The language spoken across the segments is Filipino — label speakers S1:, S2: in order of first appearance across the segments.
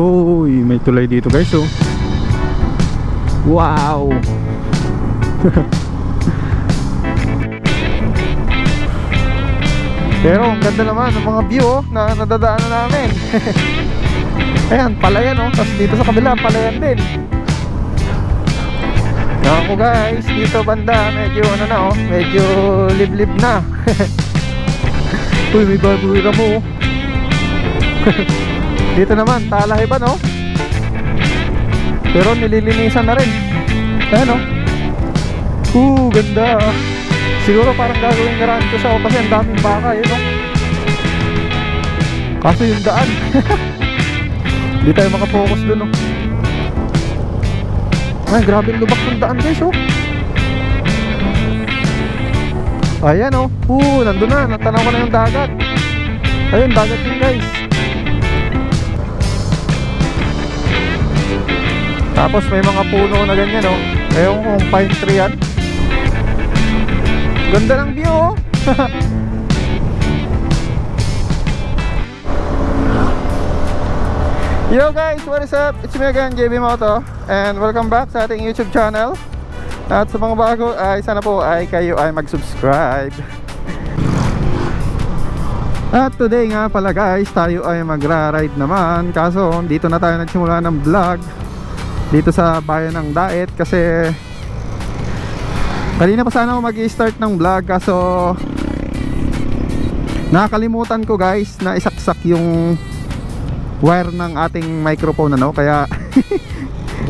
S1: Uy, may tulay dito guys, oh. Wow. Pero ang ganda naman ng mga view, oh, na nadadaanan namin. Ayan, palayan, oh. Tapos dito sa kabila, palayan din. Ako guys, dito banda, medyo ano na, oh, medyo liblib na. Uy, may barbura mo, oh. Dito naman, Talahiban, oh. Pero nililinisan na rin. Ayan, oh. Ganda. Siguro parang gagawin na rancho siya, oh, kasi ang daming baka, yun, oh. Kaso yung daan. Hindi tayo makapokus dun, oh. Ay, grabe lubak ng daan guys, oh. Ayan, oh. Nandun na, natanaw ko na yung dagat. Ayun, dagat yun guys. Tapos may mga puno na ganyan, oh. Ewan ko kung pine tree yan. Ganda ng view, oh. Yo guys, what is up? It's me again, JB Moto, and welcome back sa ating YouTube channel. At sa mga bago ay sana po ay kayo ay mag-subscribe. At today nga pala guys, tayo ay magra-ride naman. Kaso dito na tayo nagsimula ng vlog dito sa bayan ng Daet. Kasi kanina pa sana ako mag-i-start ng vlog, kaso nakakalimutan ko guys na isaksak yung wire ng ating microphone, ano. Kaya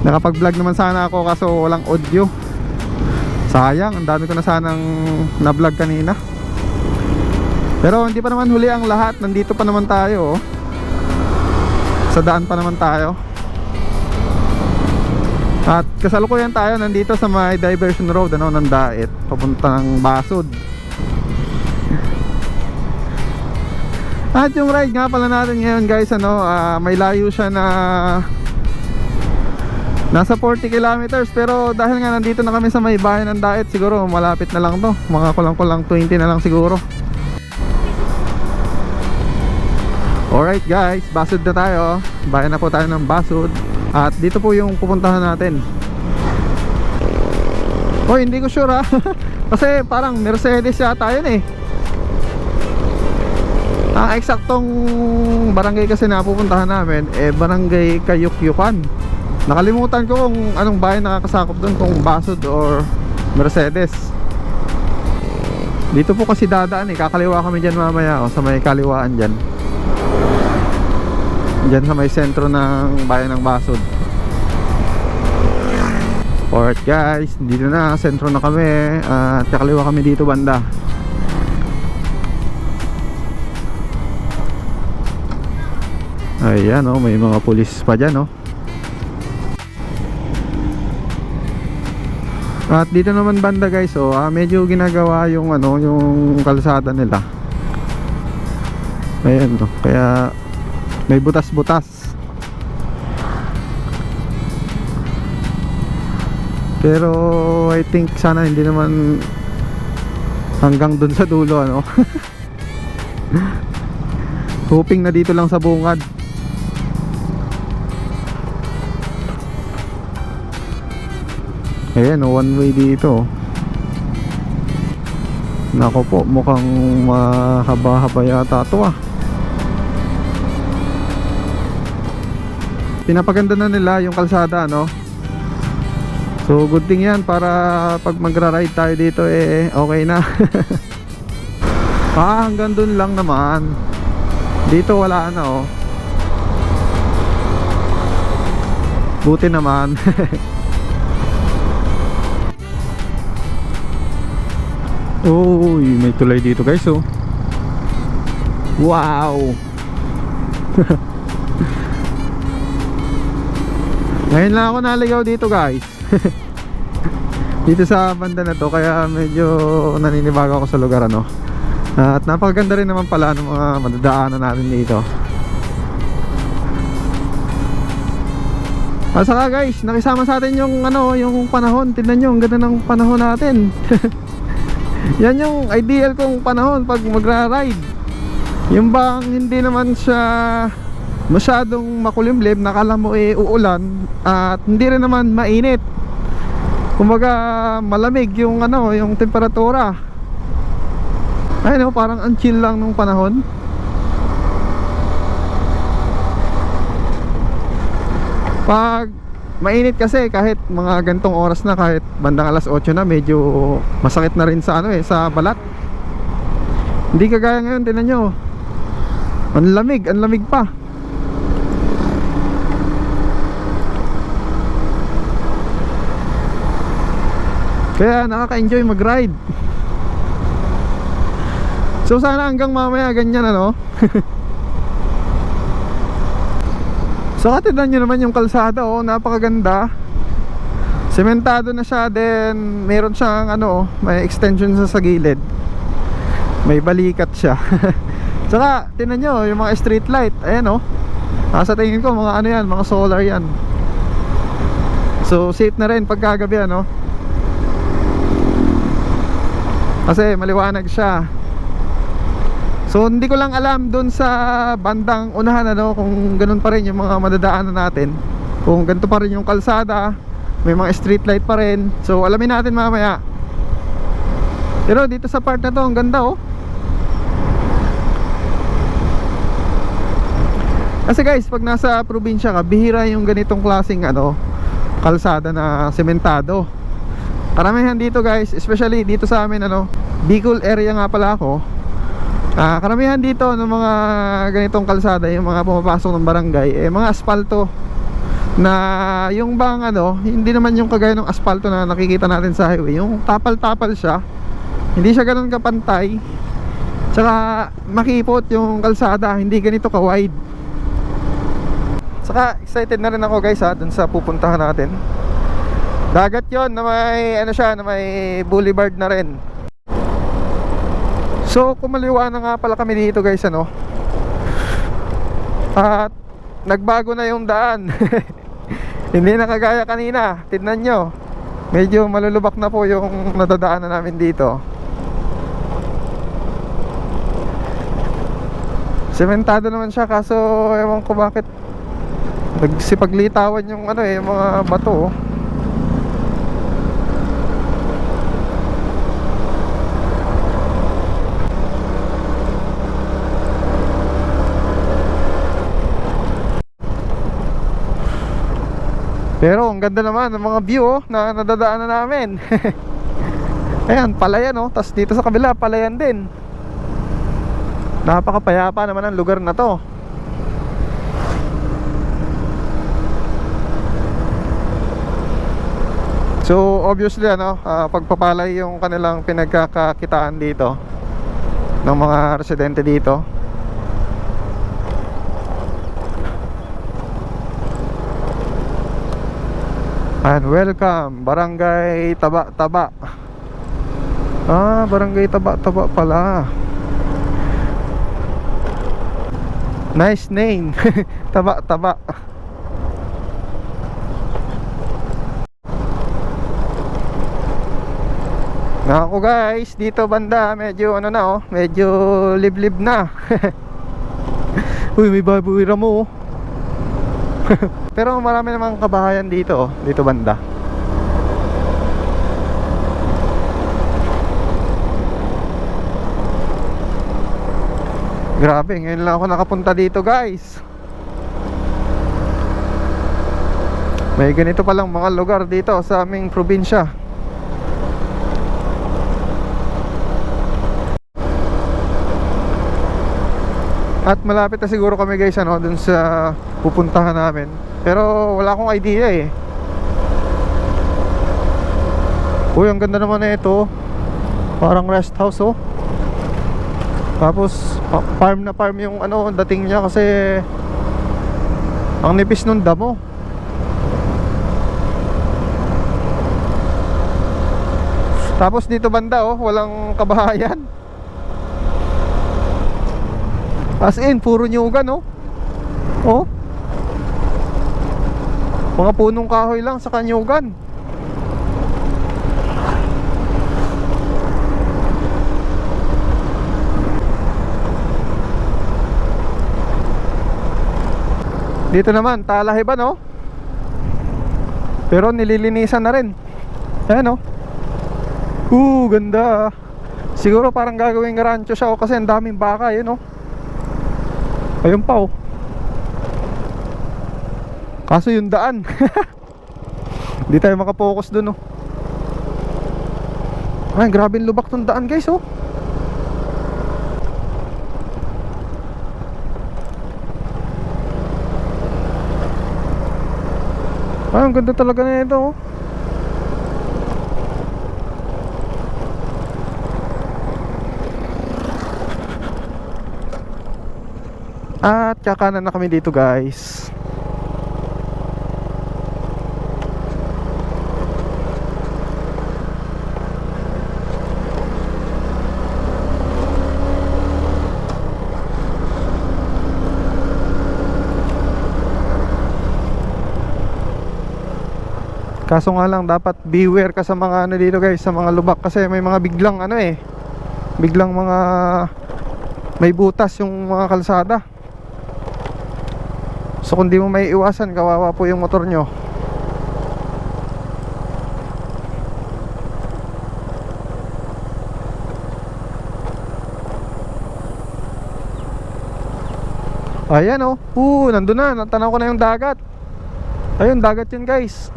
S1: nakapag-vlog naman sana ako, kaso walang audio. Sayang, ang dami ko na sanang na-vlog kanina. Pero hindi pa naman huli ang lahat. Nandito pa naman tayo, oh. Sa daan pa naman tayo. At kasalukuyan tayo nandito sa may diversion road, ano, ng Daet papuntang Basud. At yung ride nga pala natin ngayon guys, ano, may layo siya na nasa 40 kilometers. Pero dahil nga nandito na kami sa may bayan ng Daet, siguro malapit na lang to. Mga kulang-kulang 20 na lang siguro. Alright guys, Basud na tayo. Bayan na po tayo ng Basud. At dito po yung pupuntahan natin. Oh, hindi ko sure, ha. Kasi parang Mercedes yata yun, eh. Ang eksaktong barangay kasi na pupuntahan namin, barangay Kayukyukan. Nakalimutan ko kung anong bayan nakakasakop doon, kung Basud or Mercedes. Dito po kasi dadaan, kakaliwa kami dyan mamaya, sa may kaliwaan dyan. Dyan sa may sentro ng bayan ng Basud. Alright guys, dito na, sentro na kami. At kakaliwa kami dito banda. Ayan, oh, may mga pulis pa dyan, oh. At dito naman banda guys, oh, medyo ginagawa yung ano, yung kalsada nila. Ayan, oh, kaya may butas-butas. Pero I think sana hindi naman hanggang dun sa dulo, ano. Hoping na dito lang sa bungad. Ayan, one way dito. Nako po, mukhang mahaba-haba yata ito, ah. Pinapaganda na nila yung kalsada, no? So good thing yan, para pag magra-ride tayo dito, okay na. Hanggang dun lang naman. Dito wala na, oh. Buti naman. Uy, may tulay dito guys, oh. Wow. Ngayon lang ako naligaw dito guys. Dito sa banda na to, kaya medyo naninibago ako sa lugar, ano. At napakaganda rin naman pala ng mga madadaanan natin dito. At saka guys, nakisama sa atin yung ano, yung panahon. Tingnan nyo, ang ganda ng panahon natin. Yan yung ideal kong panahon pag magra-ride. Yung bang hindi naman siya masyadong makulimlim, nakala mo uulan, at hindi rin naman mainit. Kumbaga malamig yung yung temperatura. Ayun, parang ang chill lang nung panahon. Pag mainit kasi, kahit mga gantong oras na, kahit bandang alas 8 na, medyo masakit na rin sa sa balat. Hindi kagaya ngayon, tingnan nyo, ang lamig pa. Kaya nakaka-enjoy mag-ride. So sana hanggang mamaya ganyan So tingnan nyo naman yung kalsada, napakaganda. Sementado na siya, then meron siyang may extension sa gilid. May balikat siya. Saka tingnan nyo yung mga street light. Ayan sa tingin ko mga yan, mga solar yan. So safe na rin pagkagabi kasi maliwanag siya. So hindi ko lang alam dun sa bandang unahan kung ganun pa rin yung mga madadaanan natin, kung ganito pa rin yung kalsada, may mga street light pa rin. So alamin natin mamaya. Pero dito sa part na to, ang ganda Kasi guys, pag nasa probinsya ka, bihira yung ganitong klaseng kalsada na sementado. Karamihan dito guys, especially dito sa amin Bicol area nga pala ako. Karamihan dito ng mga ganitong kalsada, yung mga pumapasok ng barangay, mga aspalto na yung bang hindi naman yung kagaya ng aspalto na nakikita natin sa highway. Yung tapal-tapal siya, hindi siya ganoon kapantay. Tsaka makipot yung kalsada, hindi ganito ka-wide. Saka excited na rin ako guys dun sa pupuntahan natin. Dagat yon na may na may boulevard na rin. So kumaliwa na nga pala kami dito guys at nagbago na yung daan. Hindi na kagaya kanina. Tignan nyo, medyo malulubak na po yung nadadaanan namin dito. Sementado naman siya, kaso ewan ko bakit nagsipaglitawan yung yung mga bato Pero ang ganda naman ng mga view na nadadaanan namin. Ayan, palayan tas dito sa kabila, palayan din. Napakapayapa naman ang lugar na to. So obviously pagpapalay yung kanilang pinagkakakitaan dito ng mga residente dito. And welcome Barangay Taba-Taba. Barangay Taba-Taba pala. Nice name. Taba-Taba. Ako guys, dito banda medyo medyo liblib na. Uy, may baboy ramo Pero marami namang kabahayan dito dito banda. Grabe, ngayon lang ako nakapunta dito guys. May ganito palang mga lugar dito sa aming probinsya. At malapit na siguro kami guys dun sa pupuntahan namin. Pero wala akong idea Uy, ang ganda naman na ito. Parang rest house Tapos farm na farm yung dating niya, kasi ang nipis nung damo. Tapos dito banda walang kabahayan. As in, puro nyugan mga punong kahoy lang sa kanyugan. Dito naman, Talahiban, no? Pero nililinisan na rin. Ayan, no? Ganda. Siguro parang gagawing rancho siya, kasi ang daming baka, yun, no? Ayun pa, oh. Kaso yung daan hindi tayo makapokus dun, oh. Ay, grabe lubak tong daan, guys, oh. Ay, ang ganda talaga na ito, oh. At kakanan na kami dito, guys. Kaso nga lang, dapat beware ka sa mga ano dito, guys, sa mga lubak, kasi may mga biglang ano eh, biglang mga may butas yung mga kalsada. So kung di mo may iwasan, kawawa po yung motor nyo. Ayan, oh. Nandun na, natanaw ko na yung dagat. Ayun, dagat yun, guys.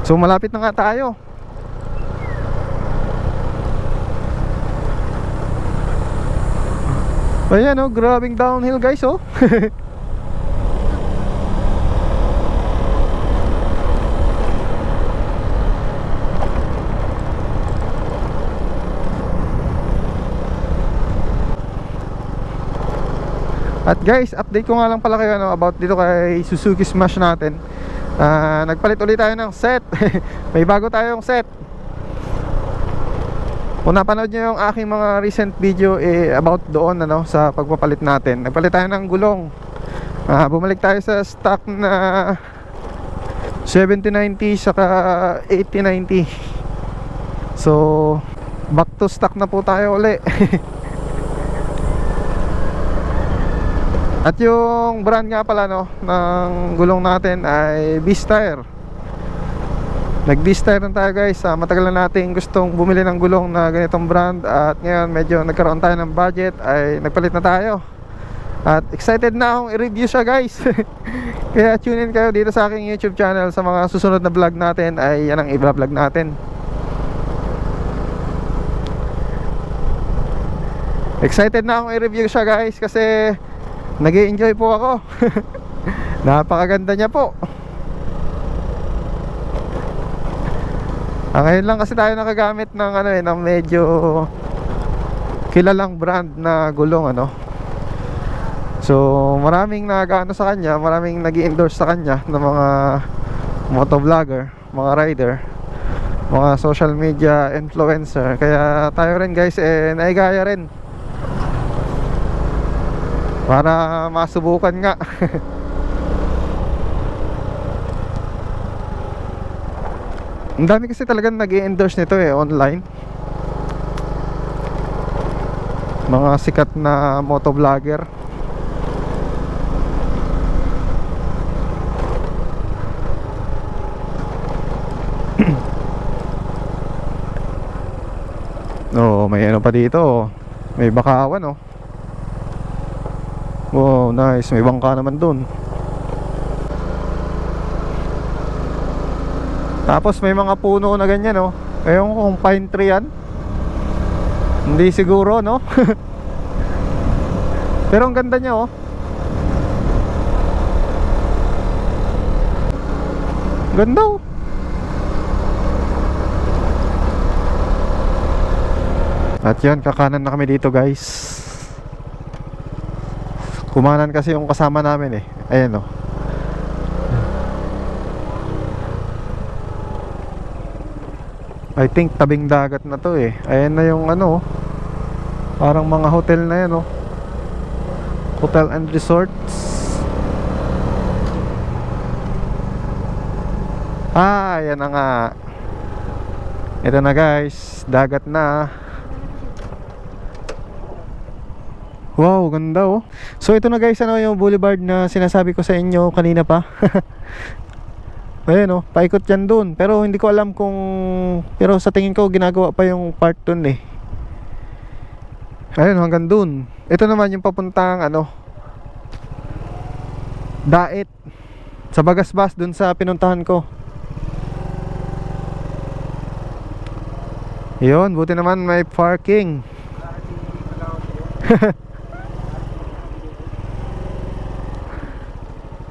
S1: So malapit na nga tayo. Ayan, oh, grabing downhill, guys, oh. At guys, update ko nga lang pala kayo about dito kay Suzuki Smash natin. Nagpalit ulit tayo ng set. May bago tayong set. Kung napanood nyo yung aking mga recent video about doon sa pagpapalit natin, nagpalit tayo ng gulong. Bumalik tayo sa stock na 7090 saka 8090. So back to stock na po tayo uli. At yung brand nga pala ng gulong natin ay Beast Tire. Nag-Beast Tire na tayo, guys. Matagal na natin gustong bumili ng gulong na ganitong brand. At ngayon medyo nagkaroon tayo ng budget, ay nagpalit na tayo. At excited na akong i-review siya, guys. Kaya tune in kayo dito sa aking YouTube channel. Sa mga susunod na vlog natin ay yan ang i-vlog natin. Excited na akong i-review siya, guys, kasi nag-i-enjoy po ako. Napakaganda niya po. Ngayon lang kasi tayo nakagamit ng ng medyo kilalang brand na gulong, So maraming nag-ano sa kanya, maraming nag-i-endorse sa kanya ng mga motovlogger, mga rider, mga social media influencer. Kaya tayo rin, guys, naigaya rin para masubukan nga. Ang dami kasi talagang nag-i-endorse nito online. Mga sikat na motovlogger. May ano pa dito. May bakawan, Wow, nice. May bangka naman dun. Tapos may mga puno na ganyan, Ewan ko kung pine tree yan. Hindi siguro, Pero ang ganda niya, Ganda, At yan, kakanan na kami dito, guys. Kumanan kasi yung kasama namin, Ayan, I think tabing dagat na to, Ayan na yung parang mga hotel na yan, Hotel and resorts. Ayan na nga. Ito na, guys, dagat na. Wow, ganda oh. So ito na guys, ano yung boulevard na sinasabi ko sa inyo kanina pa. Ayan oh, paikot yan dun. Pero hindi ko alam kung, pero sa tingin ko ginagawa pa yung part dun eh. Ayan, hanggang dun. Ito naman yung papuntang ano, Daet, sa Bagasbas, dun sa pinuntahan ko. Yun, buti naman may parking.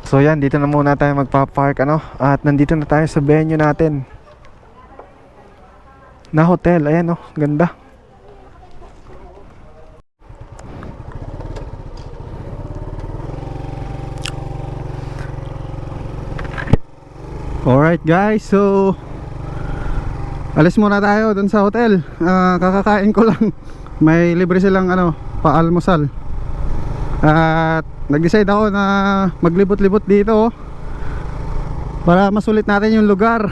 S1: So yan, dito na muna tayo magpa-park ano. At nandito na tayo sa venue natin na hotel, ayan oh, ganda. Alright guys, so alis muna tayo dun sa hotel. Kakakain ko lang. May libre silang ano, pa-almusal. At nag-decide ako na maglibot-libot dito para masulit natin yung lugar.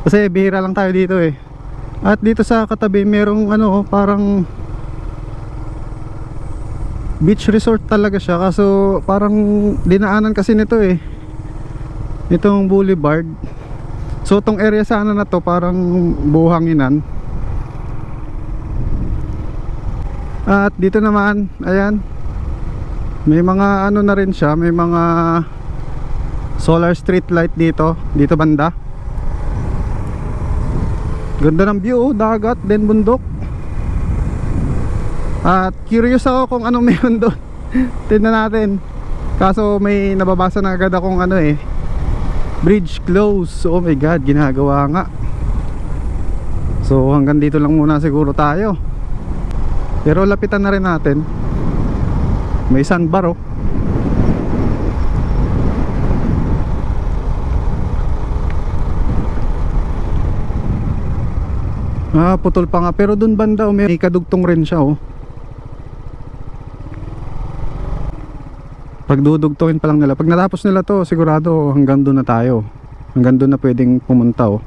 S1: Kasi bihira lang tayo dito eh. At dito sa katabi merong ano, parang beach resort talaga siya. Kaso parang dinaanan kasi nito eh, itong boulevard. So tong area sana na to parang buhanginan. At dito naman, ayan, may mga ano na rin siya, may mga solar street light dito banda. Ganda ng view, dagat, then bundok. At curious ako kung anong meron doon. Tingnan natin. Kaso may nababasa na agad akong ano eh, bridge closed. Oh my god, ginagawa nga. So hanggang dito lang muna siguro tayo. Pero lapitan na rin natin. May sandbar oh. Putol pa nga. Pero dun banda oh, may kadugtong rin siya oh. Pagdudugtongin pa lang nila. Pag natapos nila to, sigurado hanggang dun na tayo. Hanggang dun na pwedeng pumunta oh.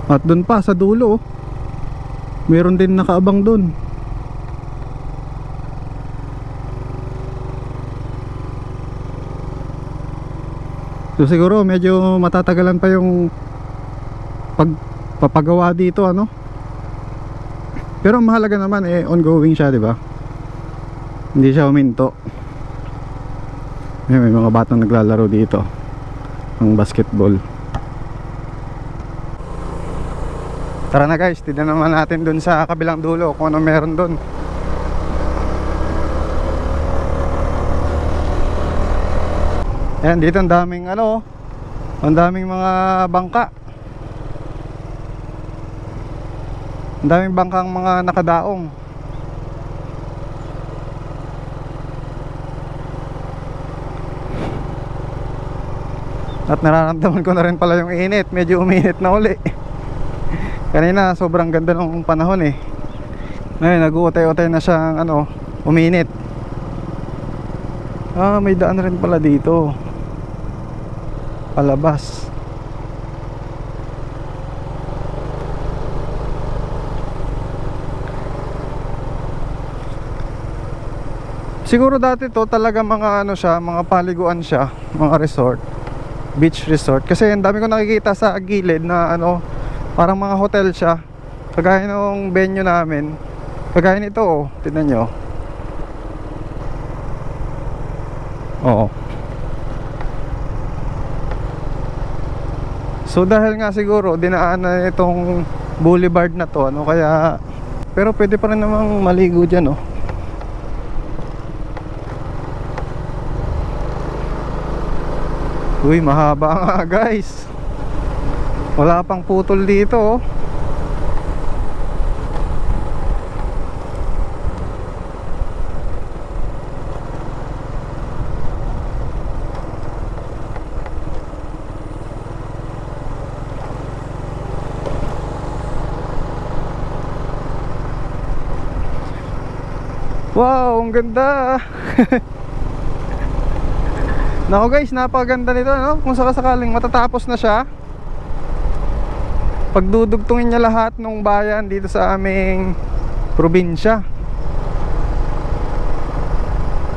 S1: At dun pa sa dulo oh, meron din nakaabang dun. So siguro medyo matatagalan pa yung pagpapagawa dito ano. Pero mahalaga naman eh, ongoing siya, di ba? Hindi siya huminto. May mga batang naglalaro dito ng basketball. Tara na guys, tignan naman natin dun sa kabilang dulo kung ano meron dun. Ayan, dito ang daming ano, ang daming mga bangka. Ang daming bangkang mga nakadaong. At nararamdaman ko na rin pala yung init. Medyo uminit na uli. Kanina sobrang ganda ng panahon eh. Ngayon nag-uutay-utay na siyang ano, uminit. May daan rin pala dito palabas. Siguro dati to talaga mga ano siya, mga paliguan siya, mga resort, beach resort. Kasi ang dami ko nakikita sa gilid na ano, parang mga hotel siya. Kagaya ng venue namin. Kagaya nito oh, tignan nyo. Oo. So dahil nga siguro dinaanan itong boulevard na to, ano kaya, pero pwede pa rin namang maligo dyan oh. Uy, mahaba nga guys. Wala pang putol dito oh. Wow, ang ganda. Nako guys, napakaganda nito no? Kung sakasakaling matatapos na siya, pagdudugtungin niya lahat ng bayan dito sa aming probinsya.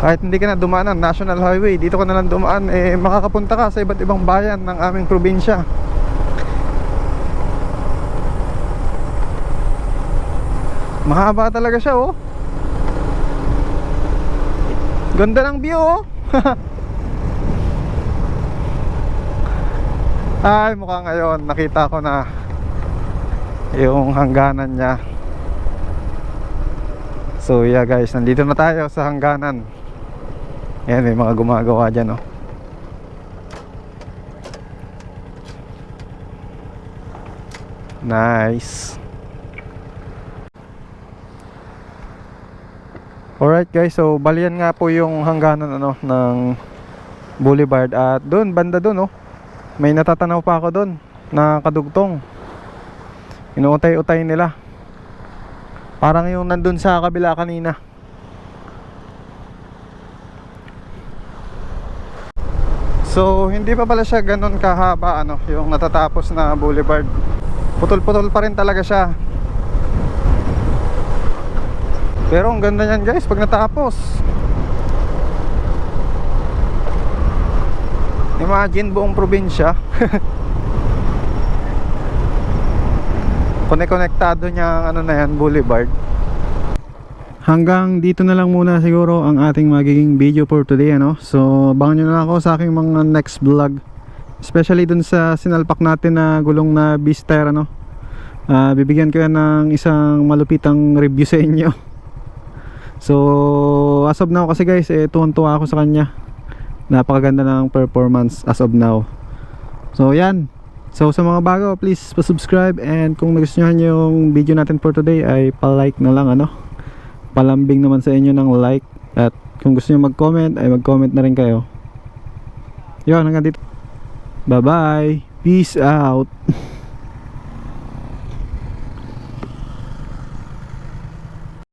S1: Kahit hindi ka na dumaan ng National Highway, dito ka na lang dumaan, makakapunta ka sa iba't ibang bayan ng aming probinsya. Mahaba talaga siya, oh. Ganda ng view, oh. Ay, mukha ngayon nakita ko na yung hangganan niya. So yeah guys, nandito na tayo sa hangganan. Ayan, may mga gumagawa dyan, oh. Nice. Alright guys, so balian nga po yung hangganan ng Boulevard. At doon, banda doon, oh, may natatanaw pa ako doon na kadugtong. Inuutay-utay nila. Parang yung nandun sa kabila kanina. So hindi pa pala siya ganun kahaba, yung natatapos na boulevard. Putol-putol pa rin talaga siya. Pero ang ganda niyan guys pag natapos. Imagine buong probinsya. Konektado niya ang na yan, boulevard. Hanggang dito na lang muna siguro ang ating magiging video for today, So abangan nyo na lang ako sa aking mga next vlog, especially dun sa sinalpak natin na gulong na Beaster, bibigyan ko yan ng isang malupitang review sa inyo. So as of now kasi guys, tuwan-tuwa ako sa kanya. Napakaganda ng performance as of now. So yan. So sa mga bago, please pa-subscribe, and kung nagustuhan yung video natin for today ay pa-like na lang, palambing naman sa inyo ng like. At kung gusto niyo mag-comment ay mag-comment na rin kayo. Yun, hanggang dito. Bye bye. Peace out.